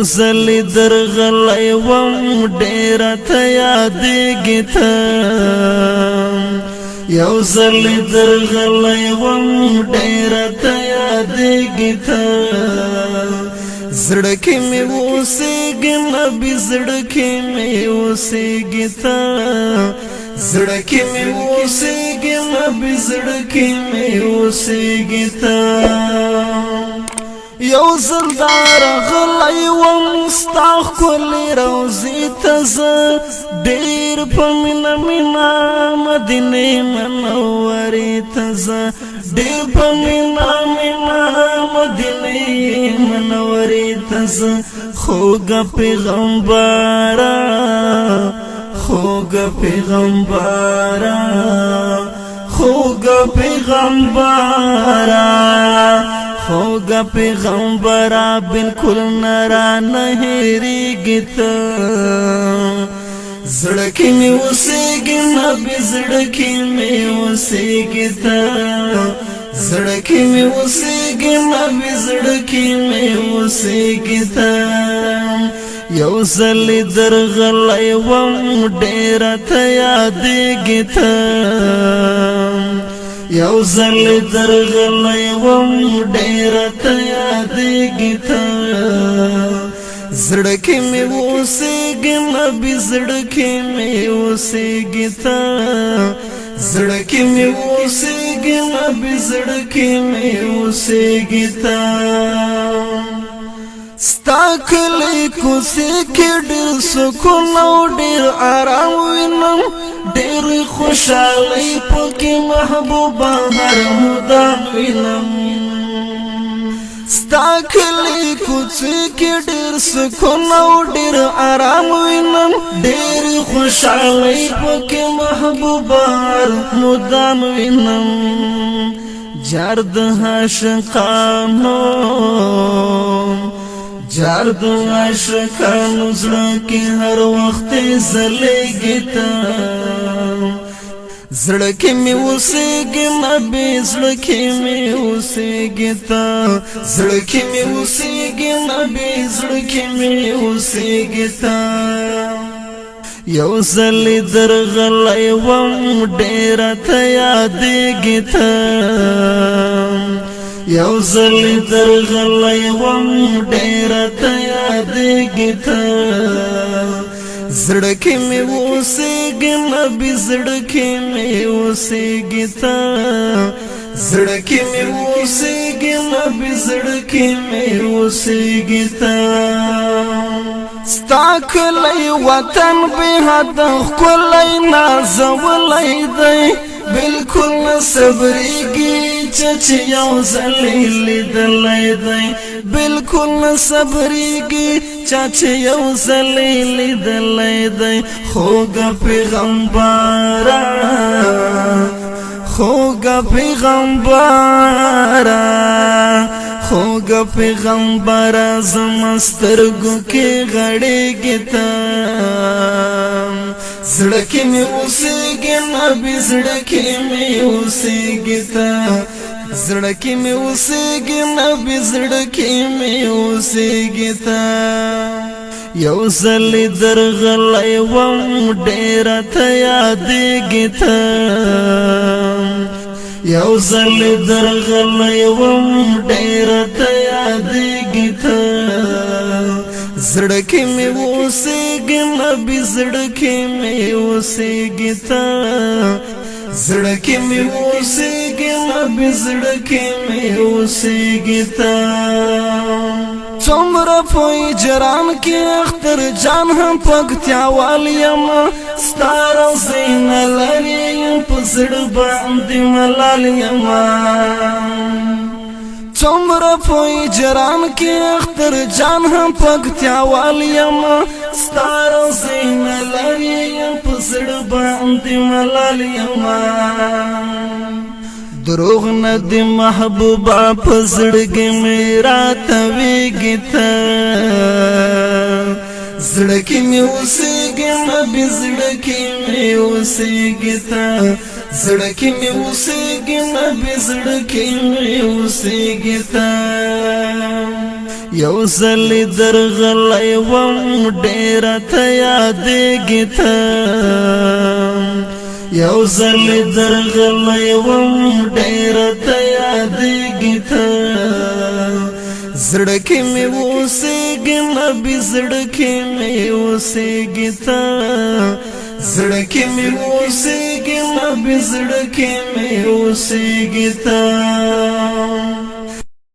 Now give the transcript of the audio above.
زلی درغلی وم ډیره ته یادېږي ته یو زلی درغلی وم ډیره ته یادېږي ته زړه کې مې اوسېږي نبي زړه کې مې اوسېږي ته زړه کې مې اوسېږي نبي زړه کې مې اوسېږي ته یو زلدار غلی وم ستا ښکلې روضې ته زه ډېر په مینه مینه مدینې منورې ته زه ډېر په مینه مینه مدینې منورې ته زه خوږه پیغمبره خوږه پیغمبره خوږه پیغمبره خوږه پیغمبره بالکل نه رانه هېرېږي ته زړه کې مې اوسېږي نبي زړه کې مې اوسېږي ته زړه کې مې اوسېږي نبي زړه کې مې اوسېږي ته یو ځلې درغلی وم ډېره ته یادېږي ته یو ځلې درغلی وم ډېره ته یادېږي ته زړه کې مې اوسېږي نبي زړه کې مې اوسېږي ته زړه کې مې اوسېږي نبي زړه کې مې اوسېږي ته ستا کلی کوڅې کې ډېر سکون او ډېر آرام وینم ډېر خوشحالۍ پکې محبوبه هر مدام وینم ستا کلی کوڅې کې ډېر سکون او ډېر آرام وینم ډېر خوشحالۍ پکې محبوبه هر مدام وینم جار د عاشقانو جار د عاشقانو زړه کې هر وخت ځلېږي ته زړه کې مې اوسېږي نبي زړه کې مې اوسېږي ته زړه کې مې اوسېږي نبي زړه کې مې اوسېږي ته یو ځلې درغلی وم ډېره ته یادېږي ته یو ځلې درغلی وم ډېره ته یادېږي ته زړه کې مې اوسېږي نبي زړه کې مې اوسېږي ته زړه کې مې اوسېږي نبي زړه کې مې اوسېږي ته ستا کلی وطن بې حده ښکلی نازولی دی بالکل نه صبرېږي چې یو ځلې لیدلی دی بالکل نه صبرېږي چې یو ځلې لیدلی دی خوږه پیغمبره خوږه پیغمبره خوږه پیغمبره زما سترګو کې غړېږي ته زړه کې مې اوسېږي نبي زړه کې مې اوسېږي ته زړه کې مې اوسېږي نبي زړه کې مې اوسېږي ته یو ځلې درغلی وم ډېره ته یادېږي ته یو ځلې درغلی وم ډېره ته یادېږي ته زړه کې مې اوسېږي نبي زړه کې مې اوسېږي ته زړه کې مې اوسېږي نبي زړه کې مې اوسېږي ته څومره په اجرام کې اختر جان هم پکتیاوال یم ستا روضې نه لرې په زړه باندې ملال یم څومره په اجرام کې اختر جان هم پکتیاوال یم ستا روضې نه لرې په زړه باندې ملال یم دروغ نه دی محبوبه په زړګي مې راتوېږي ته زړه کې مې اوسېږي نبي زړه کې مې اوسېږي ته زړه کې مې اوسېږي نبي زړه کې مې اوسېږي ته یو زلی درغلی وم ډیر ته یادېږي ته یو زلی درغلی وم ډیر ته یادېږي ته زړه کې مې اوسېږي نبي زړه کې مې اوسېږي ته زړه کې مې اوسېږي نبي زړه کې مې اوسېږي ته